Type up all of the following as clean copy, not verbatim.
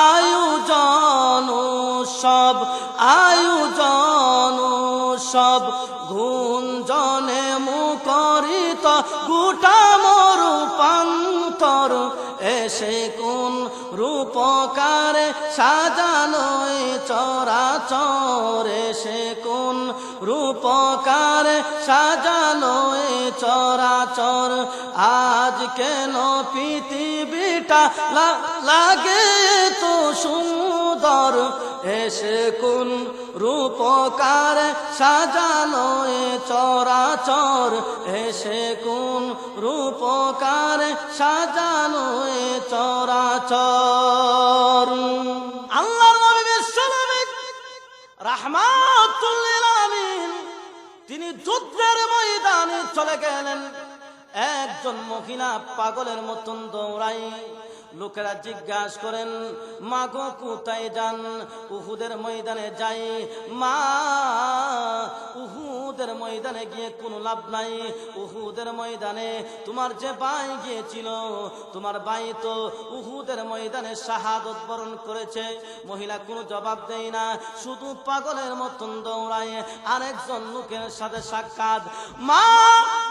আয়োজন সব আয়োজন সব গুঞ্জনে মুখরিত গোটা মরু প্রান্তর এসে কোন রূপকারে সাজানো চরাচর এসে কোন রূপকারে সাজানো চরাচর আজ কেন পৃথিবীটা লাগে তো সুন্দর এসে কোন রূপকারে সাজানো চরাচর এসে কোন রূপকারে সাজানো চরাচর আল্লাহ নবী বিশ্বনবী রাহমাতুল লিল আলামিন তিনি যুদ্ধের ময়দানে চলে গেলেন একজন মহিলা পাগলের মতন দৌড়ায় লোকেরা জিজ্ঞাসা করেন মা গো কোথায় যান উহুদের ময়দানে যাই মা উহুদের ময়দানে গিয়ে কোনো লাভ নাই উহুদের ময়দানে তোমার যে ভাই গিয়েছিল তোমার ভাই তো উহুদের ময়দানে শাহাদত বরণ করেছে মহিলা কোনো জবাব দেয় না শুধু পাগলের মতন দৌড়ায় আরেকজন লোকের সাথে সাক্ষাৎ মা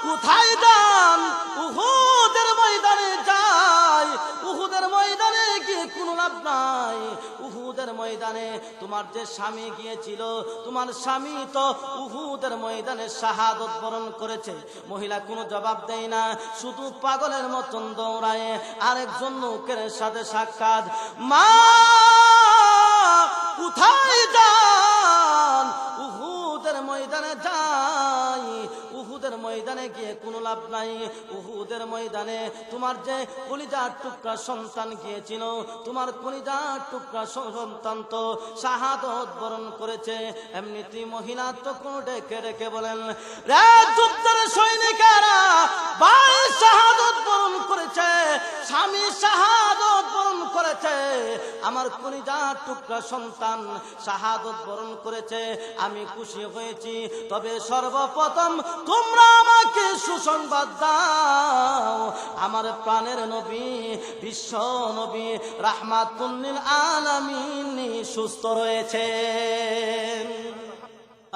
কোথায় যান উহুদের ময়দানে যাই উহুদের ময়দানে গিয়ে কোনো লাভ নাই উহুদের ময়দানে তোমার যে স্বামী গিয়েছিল তোমার স্বামী তো উহুদের ময়দানে শাহাদত বরণ করেছে মহিলা কোনো জবাব দেয় না শুধু পাগলের মতন দৌড়ায় আরেকজন লোকের সাথে সাক্ষাৎ মা কোথায় যান উহুদের ময়দানে যাই উহুদের ময়দানে গিয়ে কোনো লাভ নাই উহুদের ময়দানে তোমার যে কলিজার টুকরা সন্তান গিয়েছিল তোমার কলিজার টুকরা সন্তান তো শাহাদত বরণ করেছে এমনিতেই মহিলা তখন ডেকে ডেকে বলেন রে যুদ্ধের সৈনিকেরা ভাই শাহাদত বরণ করেছে স্বামী শাহাদত বরণ করেছে আমার কলিজার টুকরা সন্তান শাহাদত বরণ করেছে আমি খুশি হয়েছি তবে সর্বপ্রথম তোমরা আমাকে সুসংবাদ দাও আমার প্রাণের নবী বিশ্ব নবী রাহমাতুল লিল আলামিন সুস্থ রয়েছে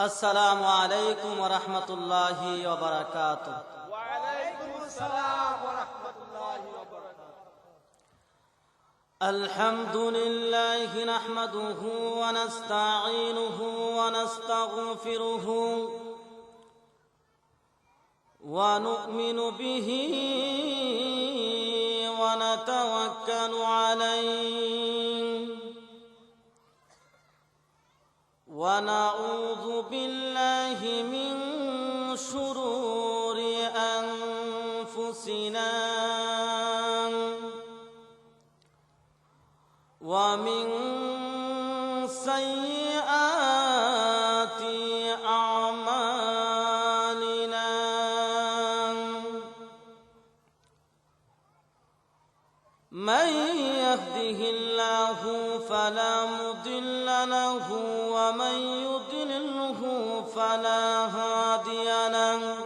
আসসালামু আলাইকুম ওয়া রাহমাতুল্লাহি ওয়া বারাকাতুহু ওয়া আলাইকুমুস সালাম ওয়া রাহমাতুল্লাহি ওয়া বারাকাতুহু আলহামদুলিল্লাহি নাহমাদুহু ওয়া নাস্তাঈনুহু ওয়া নাস্তাগফিরুহু ونؤمن به ونتوكل عليه ونعوذ بالله من شرور أنفسنا ومن سيئات أعمالنا من يهده الله فلا مضل له ومن يضلله فلا هادي له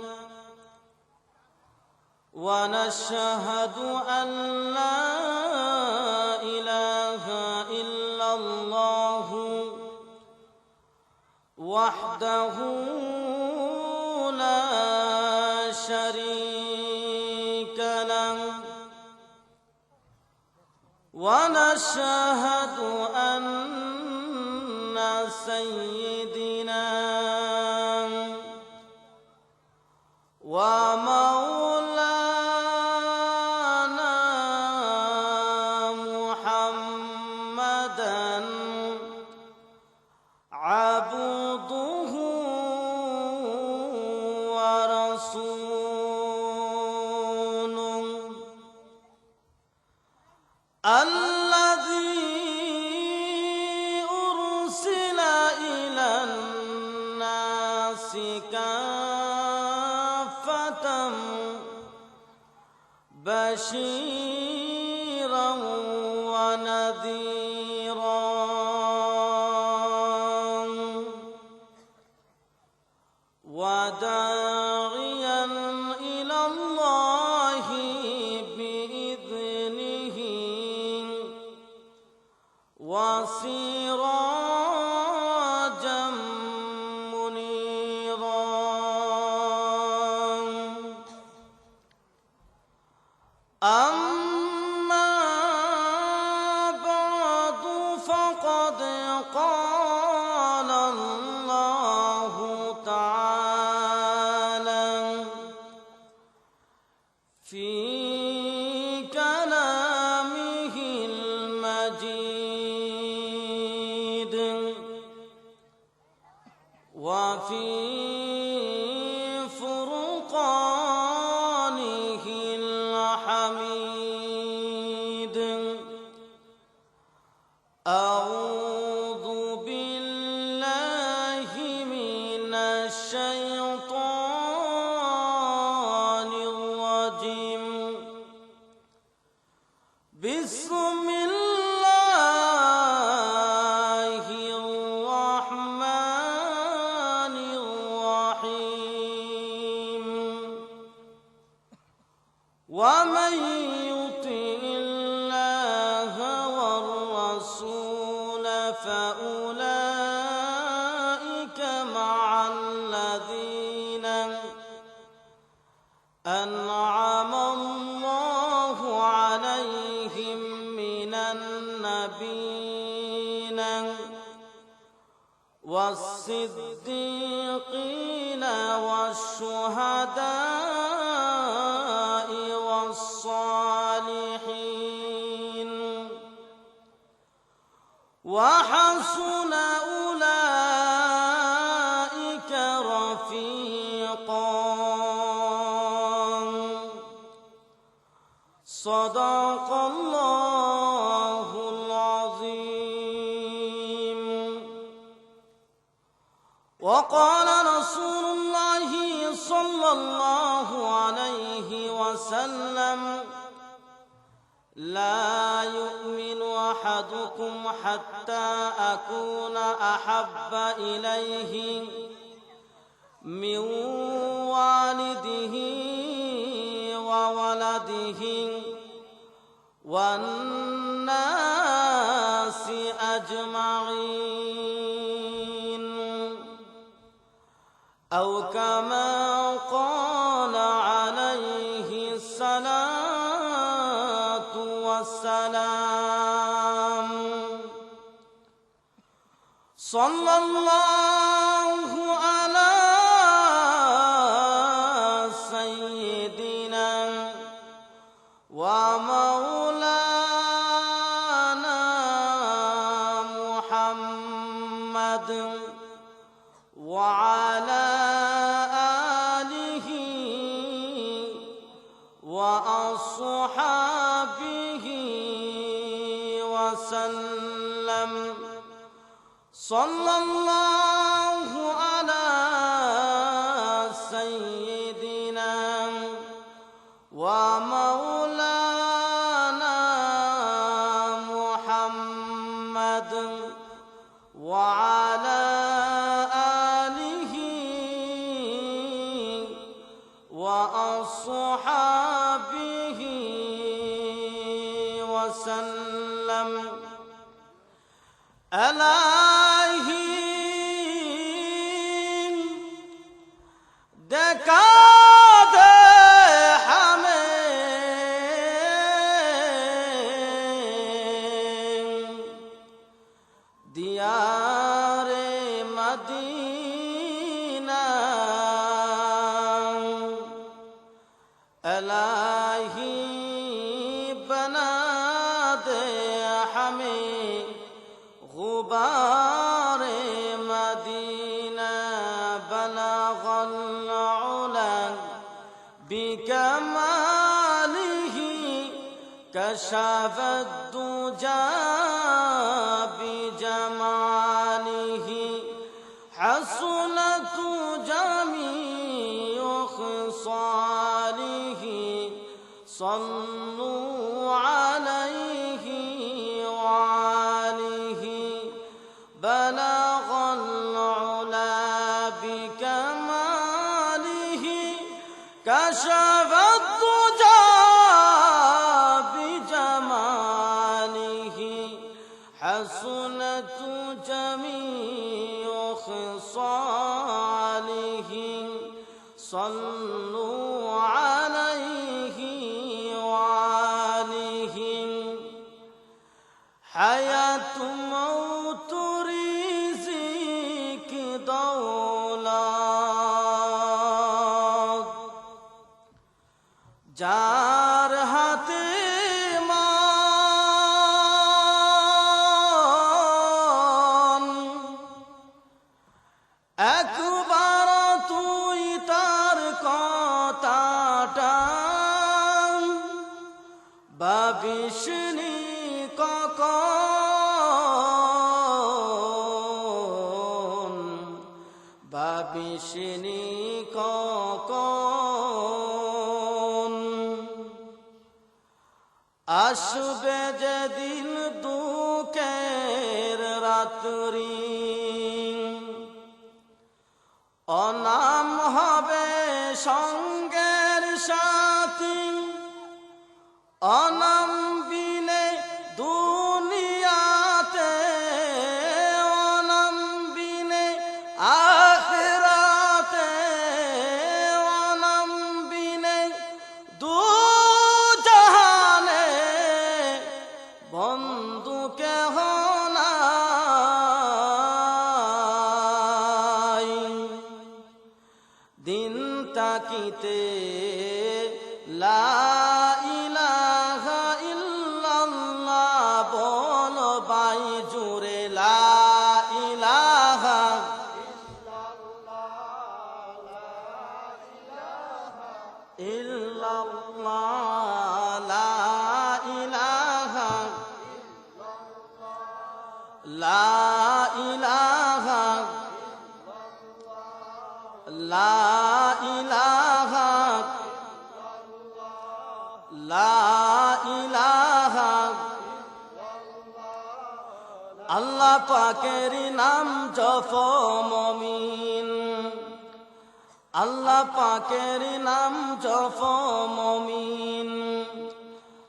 ونشهد أن لا إله إلا الله وحده لا شريك له ونشهد أن سيدنا ومولانا محمدا عبده ورسوله الذي أرسل إلى الناس كافة بشيرا ونذيرا وداعيا إلى الله بإذنه وسراجا منيرا أما بعد فقد قال الله تعالى في كلامه المجيد وفي فرقانه الحميد أعوذ بالله من الشيطان الرجيم بسم الله الرحمن الرحيم ومن يطع الله والرسول فأولئك مع الذين أنعم الله عليهم من النبيين والصديقين والشهداء والصالحين وحسن أولئك رفيقا صدق الله العظيم وقال رسول الله صلى الله عليه وسلم لا يؤمن أحدكم حتى أكون أحب إليه من والده وولده والناس أجمعين أو كما قال عليه الصلاة والسلام صلى الله على سيدنا ومولانا محمد وعلى آله وأصحابه وسلم صلى الله على سيدنا ومولانا محمد وعلى آله وأصحابه وسلم الہی دکھا دے ہمیں دیار مدینہ الہی بنا دے ہمیں غبار مدینہ بلغ العلا بكماله كشف الدجى بجماله حسنت جميع خصاله صلوا عليه وآله بلغ العلا بكماله كشف الدجى بجماله حسنت جميع خصاله صلوا عليه وآله حياة موت رزق دولت যার হাতে মান একবার তুই তার কথাটা ভাবিসনি কখন ভাবিসনি কখন আসবে যেদিন দুঃখের রাত্রি অনাম হবে সঙ্গের সাথী অনাম বিনে দুনিয়াতে অনাম বিনে আখিরাতে অনাম বিনে দু জাহানে বন্ধু কেহ নাই দিন তাকিতে লা ইলাহা ইল্লাল্লাহ বল বাই জুড়ে লা ইলাহা ইল্লাল্লাহ লা ইলাহা লা ইলাহা লা ইলাহা লা ইলাহা আল্লাহ পাকের নাম জপ মুমিন আল্লাহ পাকের নাম জপ মুমিন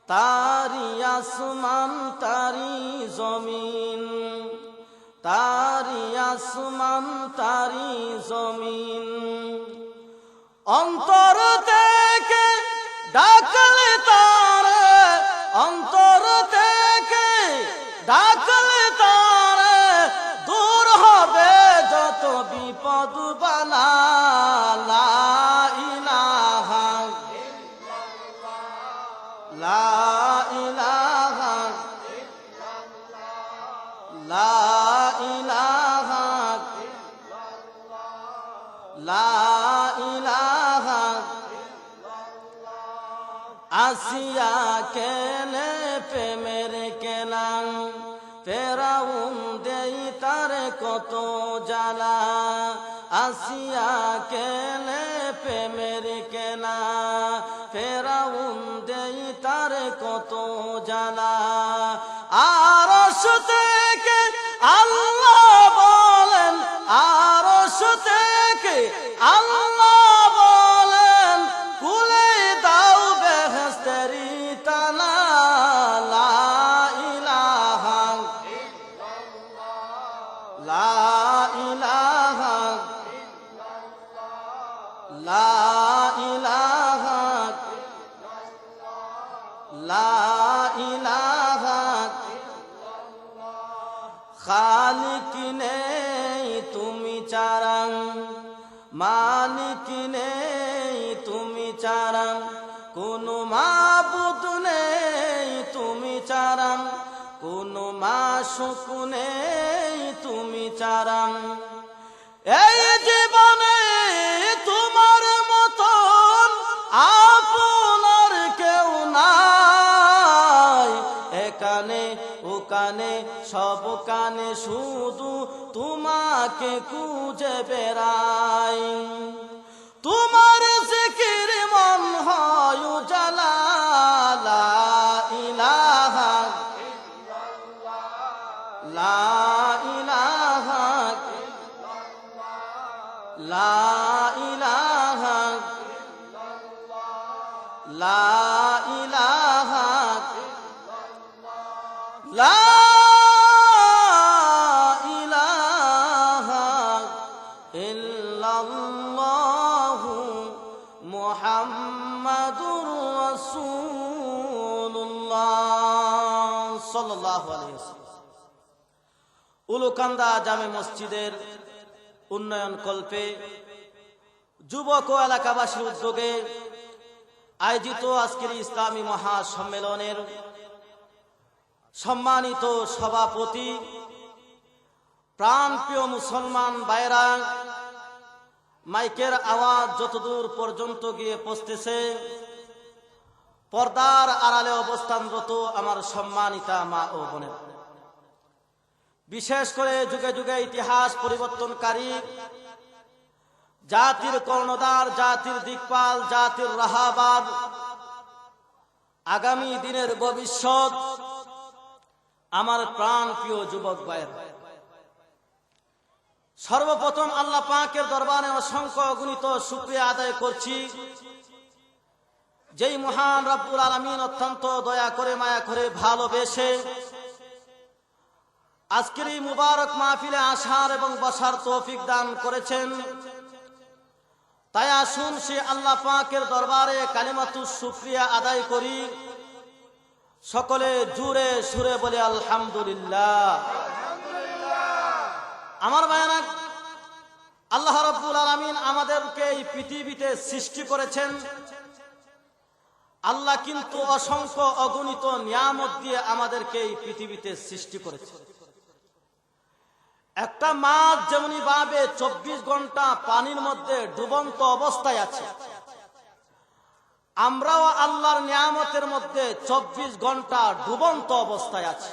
তারি আসমান তারি জমিন তারি আসমান তারি জমিন অন্তর থেকে ডাকলে তারে অন্তর থেকে ডাকলে তারে দূর হবে যত বিপদ বালা লা ইলাহা লা ইলাহা লা ইলাহা লা ইলাহা আসিয়া কেলে প্রেমের কেলাম ফেরাউন দেই তার কত জ্বালা আসিয়া কেলে প্রেমের কেলা ফেরাউন দেই তার কত জ্বালা আরশ থেকে আল্লাহ বলেন আরশ থেকে আল্লাহ বলেন খুলে দাও বেহেশতেরি তালা লা ইলাহা লা ইলাহা লা ইলাহা লা ইলাহা খালিক নেই তুমি চারাং মালিক নেই তুমি চারাং কোনো মাবুদ নেই তুমি চারাং কোনো মাশুক নেই তুমি চারাং এই জীবনে তোমার মতন আপনার কেউ নাই এখানে ওখানে সব কানে শুধু তোমাকে খুঁজে বেড়াই তোমার জিকির মন হয় উজালা লা ইলাহা লা ইলাহা লা ইলাহা লা ইলাহা লা হয়েছে। উলুকান্দা জামে মসজিদের উন্নয়ন কল্পে যুবক ও এলাকাবাসীর উদ্যোগে আয়োজিত আজকের ইসলামী মহাসম্মেলনের সম্মানিত সভাপতি, প্রাণপ্রিয় মুসলমান ভাইরা, মাইকের আওয়াজ যতদূর পর্যন্ত গিয়ে পৌঁছতেছে, পর্দার আড়ালে অবস্থানরত আমার সম্মানিতা মা ও বোনের, বিশেষ করে যুগে যুগে ইতিহাস পরিবর্তনকারী, জাতির কর্ণধার, জাতির দিকপাল, জাতির রাহাবার, আগামী দিনের ভবিষ্যৎ আমার প্রাণ প্রিয় যুবক ভাইয়ের, সর্বপ্রথম আল্লাহ পাকের দরবারে অসংখ্য অগণিত শুকরিয়া আদায় করছি, যেই মহান রব্বুল আলামিন অত্যন্ত দয়া করে, মায়া করে, ভালোবেসে আজকের এই মুবারক মাহফিলে আসার এবং বসার তৌফিক দান করেছেন। তাই আসুন সে আল্লাহ পাকের দরবারে কালিমাতুশ শুকরিয়া আদায় করি, সকলে জুড়ে সুরে বলে আলহামদুলিল্লাহ। আমার ভাইরা, আল্লাহ রাব্বুল আলামিন আমাদেরকে এই পৃথিবীতে সৃষ্টি করেছেন। আল্লাহ কিন্তু অসংখ্য অগণিত নিয়ামত দিয়ে আমাদেরকে এই পৃথিবীতে সৃষ্টি করেছেন। একটা মাছ যেমনি ভাবে 24 ঘন্টা পানির মধ্যে ডুবন্ত অবস্থায় আছে, আমরাও আল্লাহর নিয়ামতের মধ্যে 24 ঘন্টা ডুবন্ত অবস্থায় আছি।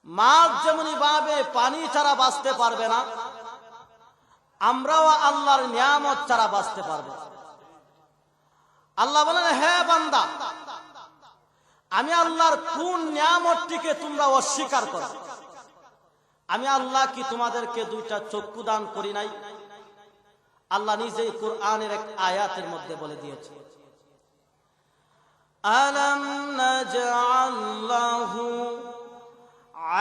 মাছ যেমনি ভাবে পানি ছাড়া বাঁচতে পারবে না, আমরাও আল্লাহর নিয়ামত ছাড়া বাঁচতে পারবে না। আল্লাহ বলেন, হে বান্দা, আমি আল্লাহর কোন নিয়ামতটিকে তোমরা অস্বীকার করো? আমি আল্লাহ কি তোমাদেরকে দুইটা চক্ষু দান করি নাই? আল্লাহ নিজেই কোরআনের এক আয়াতের মধ্যে বলে দিয়েছে, আলাম নাজআল লাহু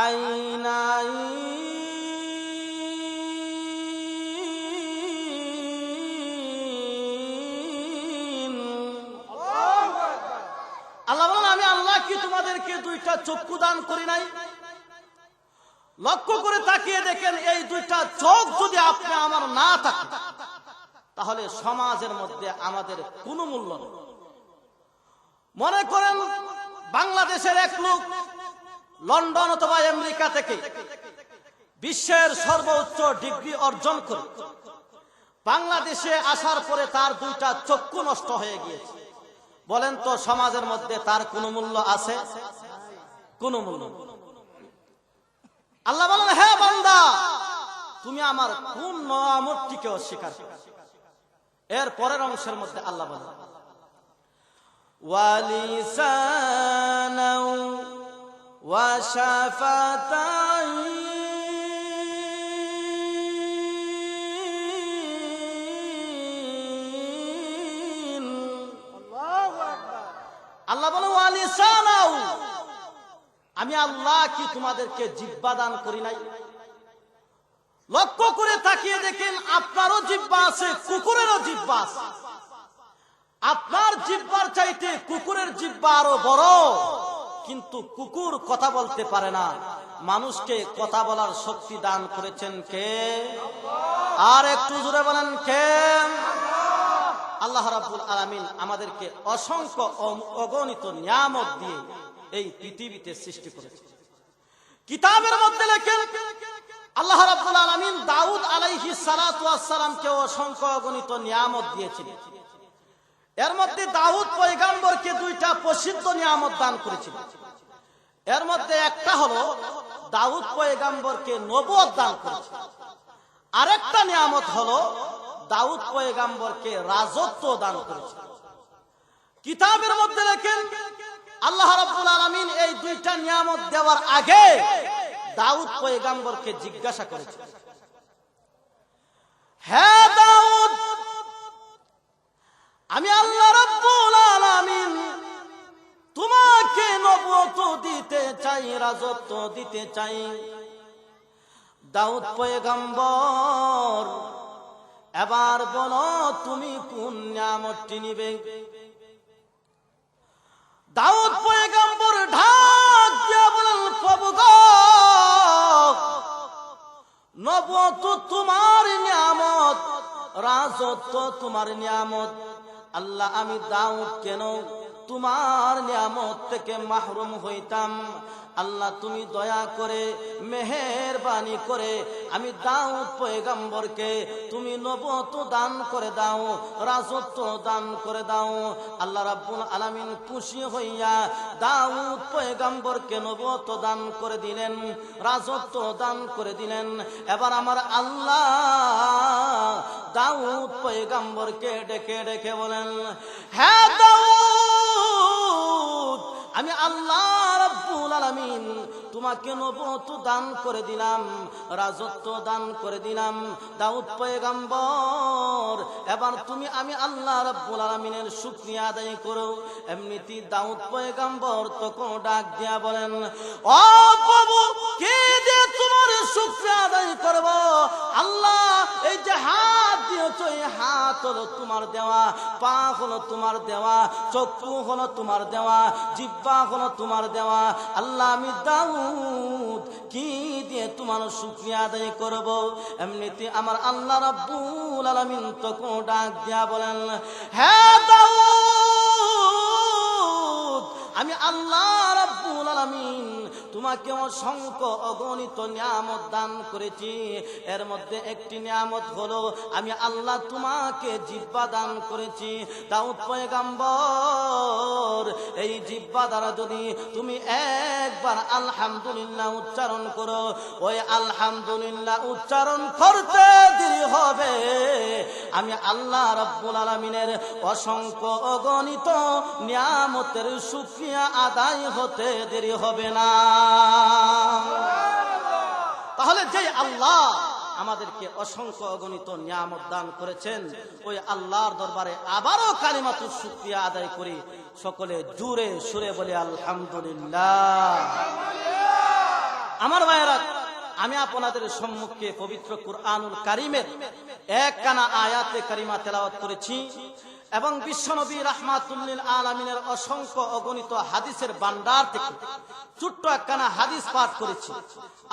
আইনাইন। আল্লাহ বলেন, আমি আল্লাহ কি তোমাদেরকে দুইটা চক্ষু দান করি নাই? লক্ষ্য করে তাকিয়ে দেখেন, এই দুইটা চোখ যদি আপনি আমার না থাকে, তাহলে সমাজের মধ্যে আমাদের কোনো মূল্য নেই। মনে করেন বাংলাদেশের এক লোক লন্ডন অথবা আমেরিকা থেকে বিশ্বের সর্বোচ্চ ডিগ্রি অর্জন করে বাংলাদেশে আসার পরে তার দুইটা চক্ষু নষ্ট হয়ে গিয়েছে। বলেন তো সমাজের মধ্যে তার কোনো মূল্য আছে? কোনো মূল্য নেই। আল্লাহ বলেন, হে বান্দা, তুমি আমার কোন নিয়ামতটিকে অস্বীকার করো? এর পরের অংশের মধ্যে আল্লাহ বলেন, ওয়ালিসানাও ওয়া শাফাতাইন। আল্লাহ বলেন, ওয়ালিসানাও, আমি আল্লাহ কি তোমাদেরকে জিহ্বা দান করি নাই? লক্ষ্য করে তাকিয়ে দেখেন, আপনারও জিহ্বা আছে, কুকুরেরও জিহ্বা আছে। আপনার জিহ্বার চাইতে কুকুরের জিহ্বা আরো বড়, কিন্তু কুকুর কথা বলতে পারে না। মানুষকে কথা বলার শক্তি দান করেছেন কে? আর একটু জোরে বলেন, কে? আল্লাহ রাব্বুল আলামিন আমাদেরকে অসংখ্য অগণিত নিয়ামত দিয়ে এই পৃথিবীতে সৃষ্টি করেছে। কিতাবের মধ্যে লেখেন, আল্লাহ রাব্বুল আলামিন দাউদ আলাইহিস সালাতু ওয়াস সালামকে অসংখ্য অগণিত নিয়ামত দিয়েছিলেন। এর মধ্যে দাউদ পয়গম্বরকে দুইটা প্রসিদ্ধ নিয়ামত দান করেছিলেন। এর মধ্যে একটা হলো দাউদ পয়গম্বরকে নবুয়ত দান করেছেন। আরেকটা নিয়ামত হলো দাউদ পয়গম্বরকে রাজত্ব দান করেছেন। কিতাবের মধ্যে লেখেন, আল্লাহ রাব্বুল আলামিন এই দুইটা নিয়ামত দেওয়ার আগে দাউদ পয়গম্বরকে জিজ্ঞাসা করেছেন, হে দাউদ, আমি আল্লাহ রাব্বুল আলামিন তোমাকে নবুয়ত দিতে চাই, রাজত্ব দিতে চাই। দাউদ পয়গম্বর, এবার বলো তুমি কোন নিয়ামতটি নিবে? দাউদ পয়গম্বর ঢাক দিয়া তো তোমার নিয়ামত, রাজত্ব তোমার নিয়ামত। আল্লাহ আমি দাউদ কেন তোমার নিয়ামত থেকে মাহরুম হইতাম? আল্লাহ তুমি দয়া করে মেহেরবানি করে আমি দাউদ পয়গম্বরকে তুমি নবুয়ত দান করে দাও, রাজত্ব দান করে দাও। আল্লাহ রাব্বুল আলামিন খুশি হইয়া দাউদ পয়গম্বরকে নবুয়ত দান করে দিলেন, রাজত্ব দান করে দিলেন। এবার আমার আল্লাহ দাউদ পয়গম্বরকে ডেকে ডেকে বলেন, হ্যাঁ দাউদ, আমি আল্লাহ রাব্বুল আলামিন তোমাকে নবুয়ত দান করে দিলাম, রাজত্ব দান করে দিলাম। দাউদ পয়গম্বর, এবার তুমি আমি আল্লাহ রাব্বুল আলামিনের শুকরিয়া আদায় করো। এমনিতেই দাউদ পয়গম্বর তখন ডাক দিয়া বলেন, ও প্রভু, কে যে তোমার শুকরিয়া আদায় করব? আল্লাহ, এই যে হাত দিয়েছো, এই হাত হলো তোমার দেওয়া, পা হলো তোমার দেওয়া, চক্ষু হলো তোমার দেওয়া, জিহ্বা হলো তোমার দেওয়া। আল্লাহ, আমি দাউদ কি দিয়ে তোমার শুকরিয়া আদায় করব? এমনিতে আমার আল্লাহ রাব্বুল আলামিন তখন ডাক দিয়া বলেন, হ্যাঁ দাউদ, আমি আল্লাহ রাব্বুল আলামিন তোমাকে অসংখ্য অগণিত নিয়ামত দান করেছি। এর মধ্যে একটি নিয়ামত হলো আমি আল্লাহ তোমাকে জিহ্বা দান করেছি। দাউদ পয়গম্বর, এই জিহ্বা দ্বারা যদি তুমি একবার আলহামদুলিল্লাহ উচ্চারণ করো, ওই আলহামদুলিল্লাহ উচ্চারণ করতে দেরি হবে, আমি আল্লাহ রাব্বুল আলামিনের অসংখ্য অগণিত নিয়ামতের শুকরিয়া আদায় হতে দেরি হবে না। তাহলে যে আল্লাহ আমাদেরকে অসংখ্য অগণিত নিয়ামত দান করেছেন, ওই আল্লাহর দরবারে আবারও কালিমাতুশ শুকরিয়া আদায় করি। সকলে জোরে সুরে বলে আলহামদুলিল্লাহ। আমার ভাইয়েরা, আমি আপনাদের সম্মুখে পবিত্র কুরআনুল কারীমের একখানা আয়াতে কারিমা তেলাওয়াত করেছি এবং বিশ্বনবী রাহমাতুল লিল আলামিনের অসংখ্য অগণিত হাদিসের ভান্ডার থেকে ছোট্ট একখানা হাদিস পাঠ করেছি।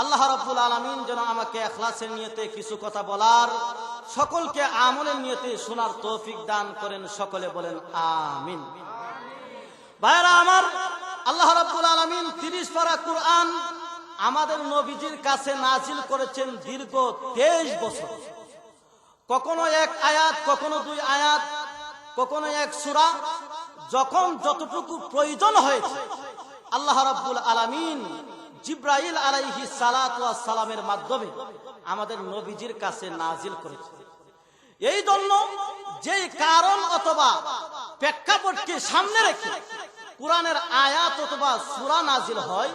আল্লাহ রাব্বুল আলামিন যেন আমাকে ইখলাসের নিয়তে কিছু কথা বলার, সকলকে আমলের নিয়তে শোনার তৌফিক দান করেন। সকলে বলেন আমিন। ভাইরা আমার, আল্লাহ রাব্বুল আলামিন 30 পারা কুরআন আমাদের নবীজির কাছে নাজিল করেছেন দীর্ঘ 23 বছর। কখনো এক আয়াত, কখনো 2 আয়াত, কখনো এক সূরা, যখন যতটুকু প্রয়োজন হয়েছে আল্লাহ রাব্বুল আলামিন জিবরাইল আলাইহিস সালাতু ওয়াস সালামের মাধ্যমে আমাদের নবীজির কাছে নাজিল করেছে। এই জন্য যে কারণ অথবা প্রেক্ষাপটকে সামনে রেখে কুরআনের আয়াত অথবা সূরা নাজিল হয়,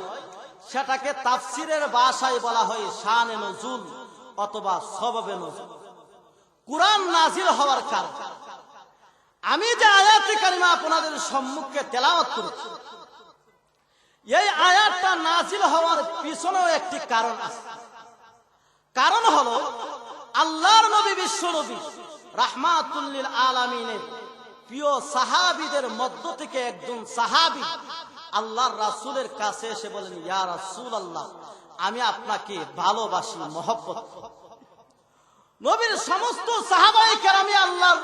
সেটাকে তাফসীরের ভাষায় বলা হয় শানে নুজুল অথবা সবাবে নুজুল। কুরআন নাজিল হওয়ার কারণ, আমি যে আয়াতে কারিমা আপনাদের সম্মুখে তেলাওয়াত করেছি, এই আয়াতটা নাজিল হওয়ার পিছনেও একটি কারণ আছে। কারণ হলো আল্লাহর নবী, বিশ্ব নবী রাহমাতুল লিল আলামিনের প্রিয় সাহাবীদের মধ্য থেকে একজন সাহাবী আল্লাহর রাসূলের কাছে এসে বলেন, ইয়া রাসূলুল্লাহ, আমি আপনাকে ভালোবাসি, মহব্বত। নবীর সমস্ত সাহাবায়ে কেরামে আল্লাহর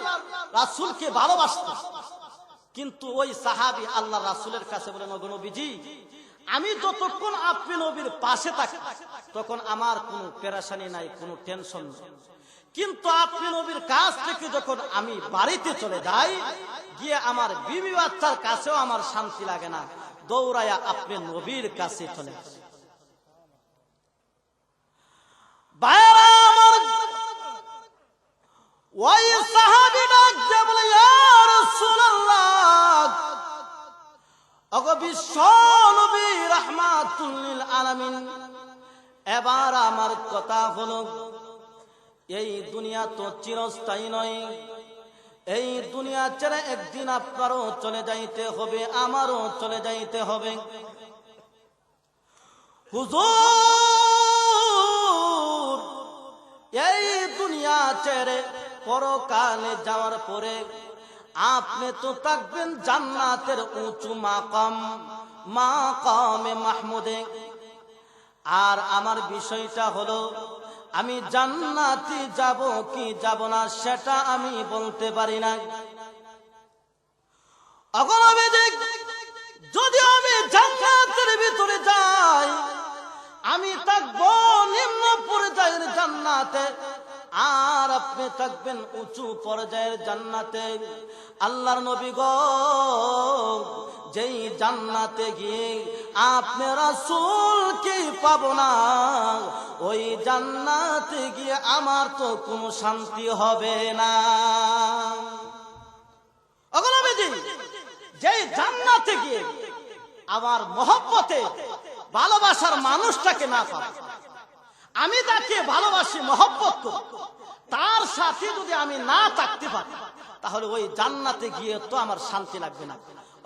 রাসূলকে ভালোবাসতেন, কিন্তু ওই সাহাবী আল্লাহর রাসূলের কাছে বলেন, ওগো নবীজি, আমি যতক্ষণ আপনি নবীর পাশে থাকি তখন আমার কোনো পেরেশানি নাই, কোনো টেনশন নেই। কিন্তু আপনি নবীর কাছ থেকে যখন আমি বাড়িতে চলে যাই, গিয়ে আমার বিবি বাচ্চার কাছেও আমার শান্তি লাগে না, দৌড়ায়া আপনি নবীর কাছে চলে আসি। ভাইরা আমার, ওই সাহাবী ডাক দিয়ে বলে, ইয়া রাসূলুল্লাহ, ওগো বিশ্ব নবী রাহমাতুল লিল আলামিন, এবার আমার কথা হলো, এই দুনিয়া তো চিরস্থায়ী নয়। এই দুনিয়া ছেড়ে একদিন আপনারও চলে যাইতে হবে, আমারও চলে যাইতে হবে। হুজুর, এই দুনিয়া ছেড়ে পরকালে যাওয়ার পরে আপনি তো থাকবেন জান্নাতের উঁচু মাকাম, মাকামে মাহমুদে। আর আমার বিষয়টা হলো, আমি জান্নাতে যাব কি যাব না সেটা আমি বলতে পারি না। যদি আমি জান্নাতের ভিতরে যাই, আমি থাকবো নিম্ন পর্যায়ের জান্নাতে, আর আপনি থাকবেন উঁচু পর্যায়ের জান্নাতে। আল্লাহর নবী গো, যেই জান্নাতে গিয়ে আপনি রাসূলকে পাবো না, ওই জান্নাতে গিয়ে আমার তো কোনো শান্তি হবে না। যেই জান্নাতে গিয়ে আমার মহব্বতে ভালোবাসার মানুষটাকে না পাবো, আমি তাকে ভালোবাসি, মহব্বত করি, তার সাথে যদি আমি না থাকতে পারি, তাহলে ওই জান্নাতে গিয়ে তো আমার শান্তি লাগবে না।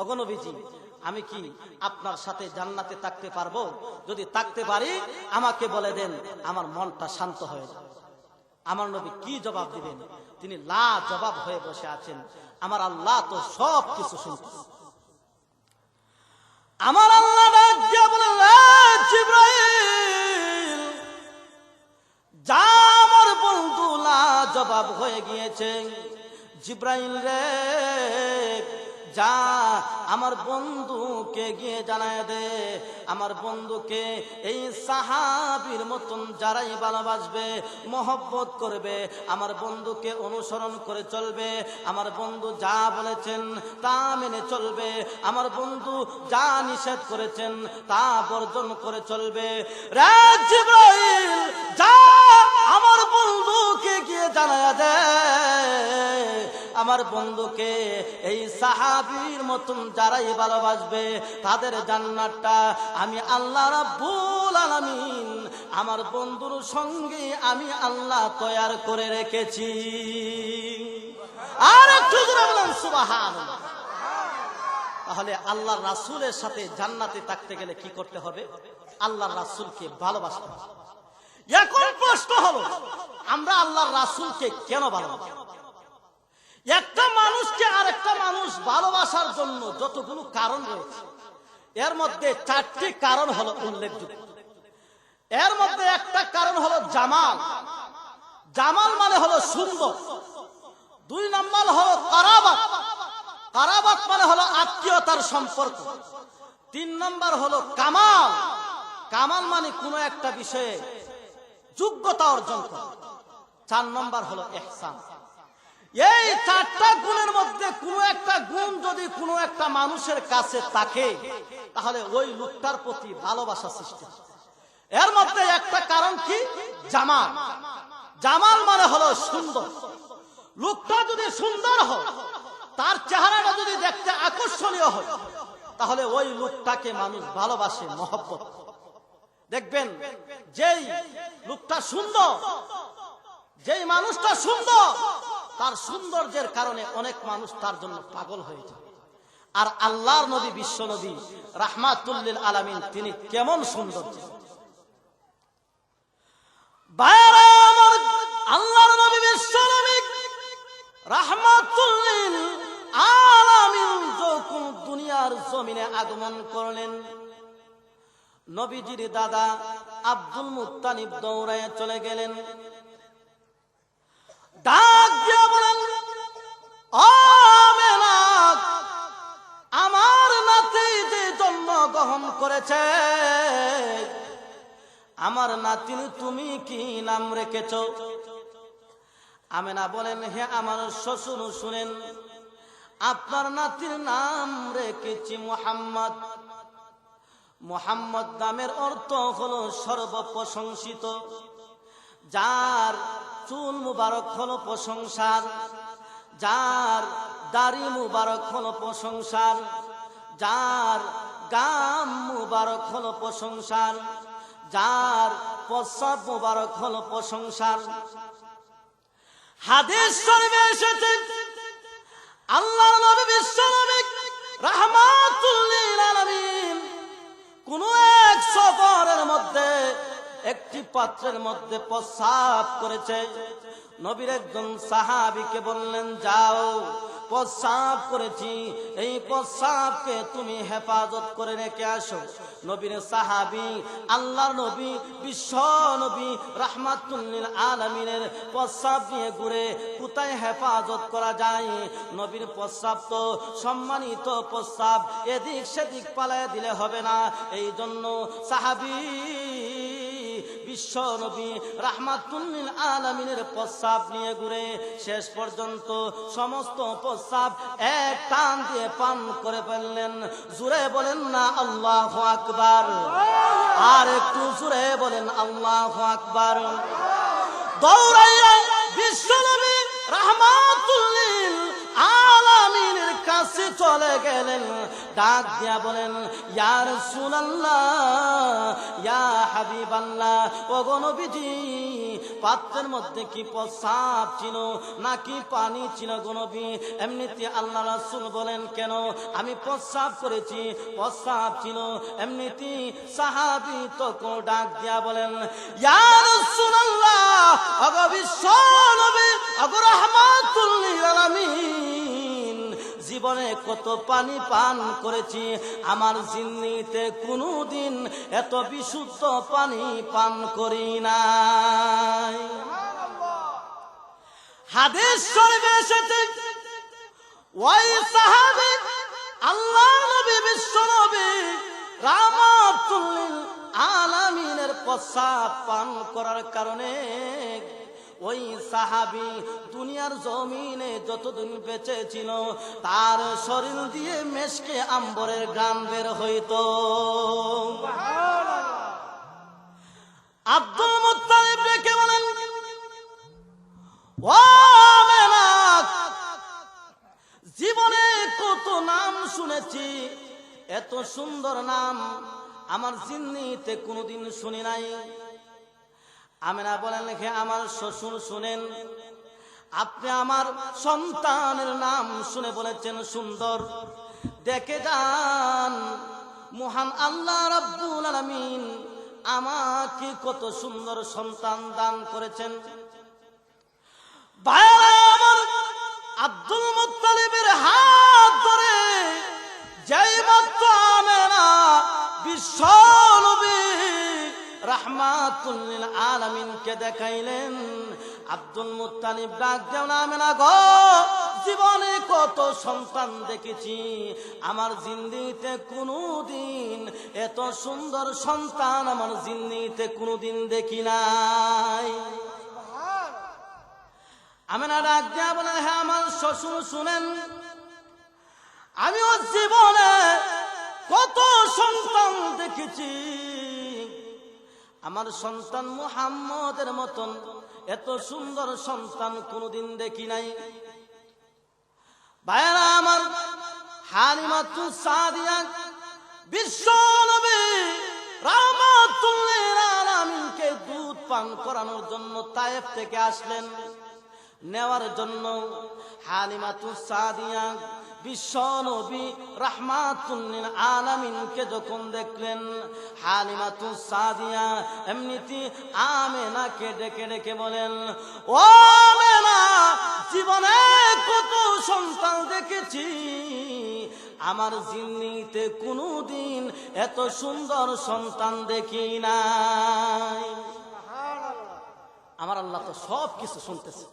ওগো নবীজি, আমি কি আপনার সাথে জান্নাতে থাকতে পারবো? যদি থাকতে পারি আমাকে বলে দেন, আমার মনটা শান্ত হয়ে যাবে। আমার নবী কি জবাব দিবেন? তিনি লা জবাব হয়ে বসে আছেন। আমার আল্লাহ তো সব কিছু শুনতেছে। আমার আল্লাহ ডাক দিয়ে বলেন, জিবরাইল যা, আমার বন্ধু লা জবাব হয়ে গিয়েছে। জিবরাইল রে যা, আমার বন্ধুকে গিয়ে জানায় দে, আমার বন্ধুকে এই সাহাবীর মতন যারাই ভালোবাসবে, মহব্বত করবে, আমার বন্ধুকে অনুসরণ করে চলবে, আমার বন্ধু যা বলেছেন তা মেনে চলবে, আমার বন্ধু যা নিষেধ করেছেন তা বর্জন করে চলবে। রে জিবরাইল যা, আমার বন্ধুকে গিয়ে জানায় দে, আমার বন্ধুকে এই সাহাবীর মতন যারাই ভালোবাসবে তাদের জান্নাতটা আমি আল্লাহ রাব্বুল আলামিন আমার বন্ধুর সঙ্গে আমি আল্লাহ তৈয়ার করে রেখেছি। আর একটু জোরে বলেন সুবহানাল্লাহ। তাহলে আল্লাহর রাসূলের সাথে জান্নাতে থাকতে গেলে কি করতে হবে? আল্লাহর রাসূলকে ভালোবাসতে হবে। এখন প্রশ্ন হলো, আমরা আল্লাহর রাসূলকে কেন ভালোবাসি? একটা মানুষকে আর একটা মানুষ ভালোবাসার জন্য যতগুলো কারণ রয়েছে, এর মধ্যে 4টি কারণ হলো উল্লেখযোগ্য। এর মধ্যে একটা কারণ হলো জামাল। জামাল মানে হলো সুন্দর। 2 নম্বর হলো কারাবাত। কারাবাত মানে হলো আত্মীয়তার সম্পর্ক। 3 নম্বর হলো কামাল। কামাল মানে কোনো একটা বিষয়ে যোগ্যতা অর্জন করা। 4 নম্বর হলো ইহসান। এই 4টা গুণের মধ্যে কোনো একটা গুণ যদি কোনো একটা মানুষের কাছে থাকে, তাহলে ওই লোকটার প্রতি ভালোবাসা সৃষ্টি হয়। এর মধ্যে একটা কারণ কি? জামাল। জামাল মানে হলো সুন্দর। লোকটা যদি সুন্দর হয়, তার চেহারাটা যদি দেখতে আকর্ষণীয় হয়, তাহলে ওই লোকটাকে মানুষ ভালোবাসে, মহব্বত। দেখবেন যেই লোকটা সুন্দর, যেই মানুষটা সুন্দর, তার সৌন্দর্যের কারণে অনেক মানুষ তার জন্য পাগল হয়ে যায়। আর আল্লাহর নবী, বিশ্ব নবী রাহমাতুল লিল আলামিন, তিনি কেমন সুন্দর! আল্লাহর নবী, বিশ্ব নবী রাহমাতুল লিল আলামিন যখন দুনিয়ার জমিনে আগমন করলেন, নবীজির দাদা আব্দুল মুত্তালিব দৌড়ায় চলে গেলেন। ডাক দিয়ে বলেন, আমেনা, আমার নাতি যে জন্মগ্রহণ করেছে, আমার নাতির তুমি কি নাম রেখেছ? আমেনা বলেন, হে আমার শ্বশুর, শুনেন, আপনার নাতির নাম রেখেছি মুহাম্মদ। মুহাম্মদ নামের অর্থ হলো সর্বপ্রশংসিত, যার চুল মুবারক হলো প্রশংসার, যার দাড়ি মুবারক হলো প্রশংসার, যার গাম মুবারক হলো প্রশংসার, যার প্রস্রাব মুবারক হলো প্রশংসার। হাদিস শরীফে এসেছে, আল্লাহর নবী বিশ্ব নবী রাহমাতুল লিল আলামিন কোন এক সফরের মধ্যে একটি পাত্রের মধ্যে প্রস্রাব করেছে। নবীর একজন সাহাবীকে বললেন, যাও প্রস্রাব করেছি, এই প্রস্রাবকে তুমি হেফাজত করে রেখে আসো। নবীর সাহাবী আল্লাহর নবী বিশ্ব নবী রাহমাতুল লিল আলামিনের প্রস্রাব নিয়ে ঘুরে কোথায় হেফাজত করা যায়। নবীর প্রস্রাব তো সম্মানিত প্রস্রাব, এদিক সেদিক পালায় দিলে হবে না। এই জন্য সাহাবী বিশ্ব নবী রাহমাতুল লিল আলামিনের প্রস্রাব নিয়ে ঘুরে শেষ পর্যন্ত সমস্ত প্রস্রাব এক টান দিয়ে পান করে ফেললেন। জোরে বলেন না আল্লাহু আকবার, আর একটু জোরে বলেন আল্লাহু আকবার। দৌড়াইয়া বিশ্ব নবী রাহমাতুল লিল আলামিনের কাছে চলে গেলেন, ডাক দিয়া বলেন, ইয়া রাসূলুল্লাহ, ইয়া হাবিবাল্লাহ, ওগো নবীজি, পাত্রের মধ্যে কি প্রস্রাব ছিল নাকি পানি ছিল গো নবী? এমনিতে আল্লাহ রাসূল বলেন, কেন? আমি প্রস্রাব করেছি, প্রস্রাব ছিল এমনিতে। সাহাবী তখন ডাক দিয়া বলেন, ইয়া রাসূলুল্লাহ, ওগো বিশ্ব নবী, ওগো রাহমাতুল লিল আলামিন, জীবনে কত পানি পান করেছি, আমার জিন্নিতে কোনোদিন এত বিশুদ্ধ পানি পান করি নাই। হাদিস শরীফে এসেছে, ওই সাহাবী আল্লাহর নবী বিশ্ব নবী রাহমাতুল লিল আলামিনের প্রস্রাব পান করার কারণে ওই সাহাবী দুনিয়ার জমিনে যতদিন বেঁচে ছিল তার শরীর দিয়ে মেশকে আম্বরের ঘ্রাণ বের হইতো। আব্দুল মুত্তালিব ডেকে বলেন, ও আমেনা, জীবনে কত নাম শুনেছি, এত সুন্দর নাম আমার জিন্নিতে কোনোদিন শুনি নাই। আমেনা বলেন, হে আমার শ্বশুর শুনেন, আপনি আমার সন্তানের নাম শুনে বলেছেন সুন্দর, দেখে যান মহান আল্লাহ রাব্বুল আলামিন আমাকে কত সুন্দর সন্তান দান করেছেন। ভাইরা আমার, আব্দুল মুত্তালিবের হাত ধরে যেই মাত্র আমেনা বিশ্ব নবী রাহমাতুল লিল আলামিনকে দেখাইলেন, আব্দুল মুত্তালিব ডাক দেন, আমেনা গো, জীবনে কত সন্তান দেখেছি, আমার জিন্দিতে কোনোদিন এত সুন্দর সন্তান আমার জিন্দিতে কোনোদিন দেখি নাই। আমেনা ডাক দিয়া বলেন, হ্যাঁ আমার শ্বশুর শুনেন, আমিও জীবনে কত সন্তান দেখেছি, আমার সন্তান মুহাম্মদের মতন এত সুন্দর সন্তান কোনোদিন দেখি নাই। ভাইরা আমার, হালিমাতুস সাদিয়া বিশ্ব নবী রাহমাতুল লিল আলামিনকে দুধ পান করানোর জন্য তায়েফ থেকে আসলেন। নেওয়ার জন্য হালিমাতুস সাদিয়া বিশ্ব নবী রাহমাতুল লিল আলামিনকে যখন দেখলেন, হালিমাতুস সাদিয়া এমনিতে আমেনাকে ডেকে ডেকে বলেন, ও আমেনা, জীবনে কত সন্তান দেখেছি, আমার জিন্নিতে কোনোদিন এত সুন্দর সন্তান দেখি নাই। আমার আল্লাহ তো সব কিছু শুনতেছে।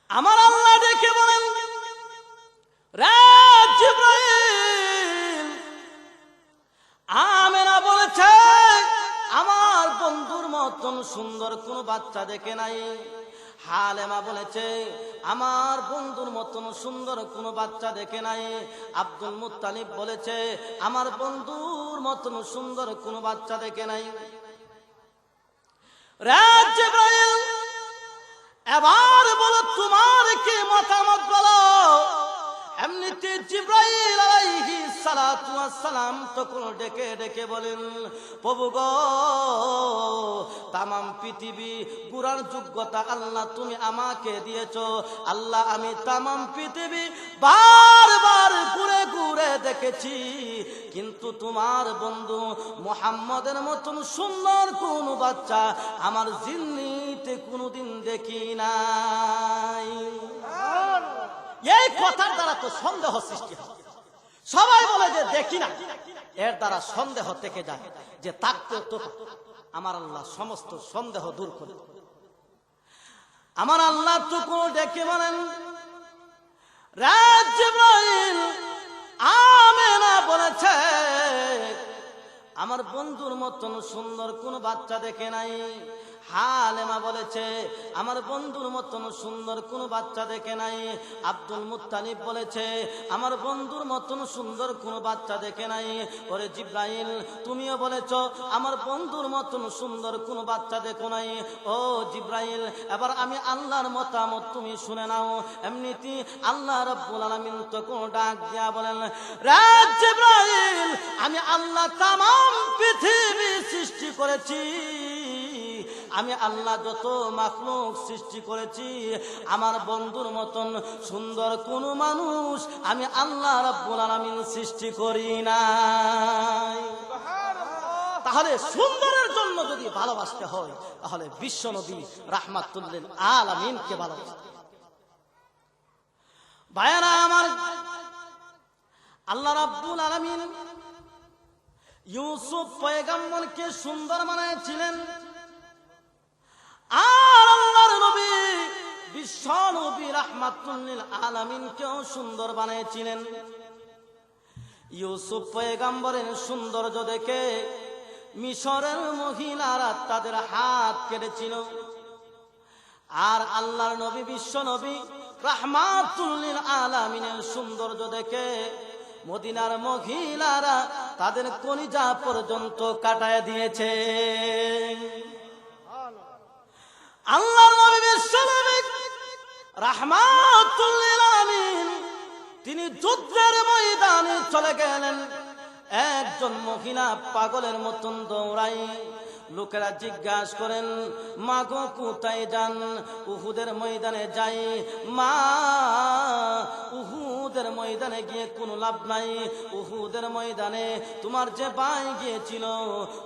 আমার আল্লাহ ডেকে বলেন, রে জিবরাইল, আমেনা বলেছে আমার বন্ধুর মতন সুন্দর কোন বাচ্চা দেখে নাই। হালেমা বলেছে আমার বন্ধুর মতন সুন্দর কোন বাচ্চা দেখে নাই। আব্দুল মুত্তালিব বলেছে আমার বন্ধুর মতন সুন্দর কোন বাচ্চা দেখে নাই। রে জিবরাইল, এবার বলো তোমার কি মতামত বলো। এমনিতে জিবরাইল আলাইহিস সালাতু ওয়াস সালাম তখন ডেকে ডেকে বলেন, প্রভু গো, তামাম পৃথিবী ঘুরার যোগ্যতা আল্লাহ তুমি আমাকে দিয়েছো। আল্লাহ, আমি তামাম পৃথিবী বারবার ঘুরে ঘুরে দেখেছি, কিন্তু তোমার বন্ধু মুহাম্মদের মতন সুন্দর কোন বাচ্চা আমার জিন্নিতে কোনোদিন দেখি নাই। এই কথার দ্বারা তো সন্দেহ সৃষ্টি হয়। সবাই বলে যে দেখি না, এর দ্বারা সন্দেহ থেকে যায় যে থাকতে তো আমার আল্লাহ সমস্ত সন্দেহ দূর করে। আমার আল্লাহ টুকু ডেকে বলেন, রাত জিবরাইল আমেনা বলেছে আমার বন্ধুর মতন সুন্দর কোন বাচ্চা দেখে নাই। হালেমা বলেছে আমার বন্ধুর মতন সুন্দর কোন বাচ্চা দেখে নাই। আব্দুল মুত্তালিব বলেছে আমার বন্ধুর মতন সুন্দর কোন বাচ্চা দেখে নাই। ওরে জিব্রাইল তুমিও বলেছ আমার বন্ধুর মতন সুন্দর কোন বাচ্চা দেখো নাই। ও জিব্রাইল এবার আমি আল্লাহর মতামত তুমি শুনে নাও। এমনিতে আল্লাহ রাব্বুল আলামিন তো কোন ডাক দিয়া বলেন, রে জিব্রাইল আমি আল্লাহ তামাম পৃথিবী সৃষ্টি করেছি, আমি আল্লাহ যত মাখলুক সৃষ্টি করেছি আমার বন্ধুর মতন সুন্দর কোন মানুষ আমি আল্লাহ রাব্বুল আলামিন সৃষ্টি করি নাই। তাহলে সুন্দরের জন্য যদি ভালোবাসতে হয় তাহলে বিশ্ব নবী রাহমাতুল লিল আলামিনকে ভালোবাসতে। ভাইরা আমার, আল্লাহ রাব্বুল আলামিন ইউসুফ পয়গম্বরকে সুন্দর বানিয়েছিলেন, আর আল্লাহর নবী বিশ্ব নবী রাহমাতুল লিল আলামিনকেও সুন্দর বানিয়েছিলেন। ইউসুফ পয়গম্বরের সৌন্দর্য দেখে মিশরের মহিলারা তাদের হাত কেটেছিল, আর আল্লাহর নবী বিশ্ব নবী রাহমাতুল লিল আলামিনের সৌন্দর্য দেখে মদিনার মহিলারা তাদের কলিজা পর্যন্ত কাটায় দিয়েছে। আল্লাহর নবী বিশ্ব নবী রাহমাতুল লিল আলামিন তিনি যুদ্ধের ময়দানে চলে গেলেন। একজন মহিলা পাগলের মতন দৌড়াই। লোকেরা জিজ্ঞাসা করেন, মা গো কোথায় যান? উহুদের ময়দানে যাই মা, উহুদের ময়দানে গিয়ে কোনো লাভ নাই। উহুদের ময়দানে তোমার যে ভাই গিয়েছিল,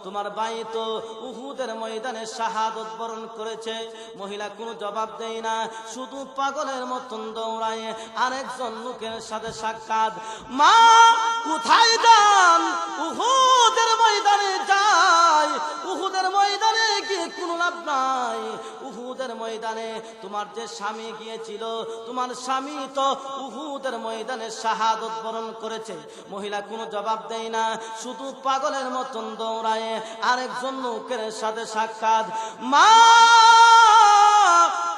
তোমার ভাই তো উহুদের ময়দানে শাহাদত বরণ করেছে। মহিলা কোনো জবাব দেয় না, শুধু পাগলের মতন দৌড়ায়। আরেকজন লোকের সাথে সাক্ষাৎ, মা কোথায় যান? উহুদের ময়দানে যাই, উহুদের ময়দানে গিয়ে কোনো লাভ নাই। উহুদের ময়দানে তোমার যে স্বামী গিয়েছিল, তোমার স্বামী তো উহুদের ময়দানে শাহাদত বরণ করেছে। মহিলা কোনো জবাব দেয় না, শুধু পাগলের মতন দৌড়ায়। আরেকজন লোকের সাথে সাক্ষাৎ, মা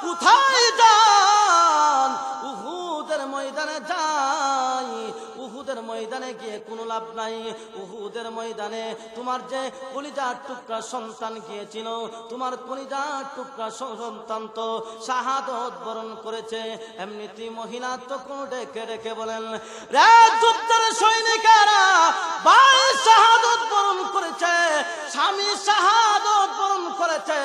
কোথায় যান? উহুদের ময়দানে যাই, উহুদের ময়দানে গিয়ে কোনো লাভ নাই। উহুদের ময়দানে তোমার যে কলিজার টুকরা সন্তান গিয়েছিল, তোমার কলিজার টুকরা সন্তান তো শাহাদত বরণ করেছে। এমনিতে মহিলা তখন ডেকে ডেকে বলেন, রে যুদ্ধের সৈনিকেরা, ভাই শাহাদত বরণ করেছে, স্বামী শাহাদত বরণ করেছে,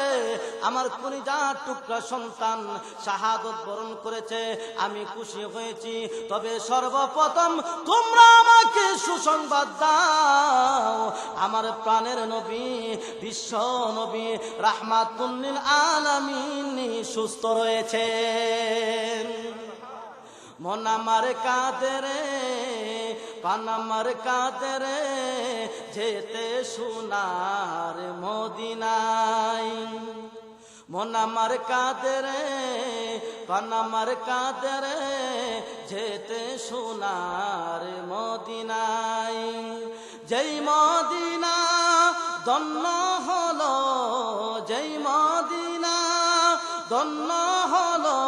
আমার কলিজার টুকরা সন্তান শাহাদত বরণ করেছে, আমি খুশি হয়েছি। তবে সর্বপ্রথম তোমরা আমাকে সুসংবাদ দাও, আমার প্রাণের নবী বিশ্ব নবী রাহমাতুল লিল আলামিন সুস্থ রয়েছে। মন আমার কাঁদে রে, প্রাণ আমার কাঁদে রে, যেতে সোনার মদিনায়। মন আমার কাঁদে রে, প্রাণ আমার কাঁদে রে, যেতে সোনার মদিনায়। যেই মদিনা ধন্য হলো, যেই মদিনা ধন্য হলো,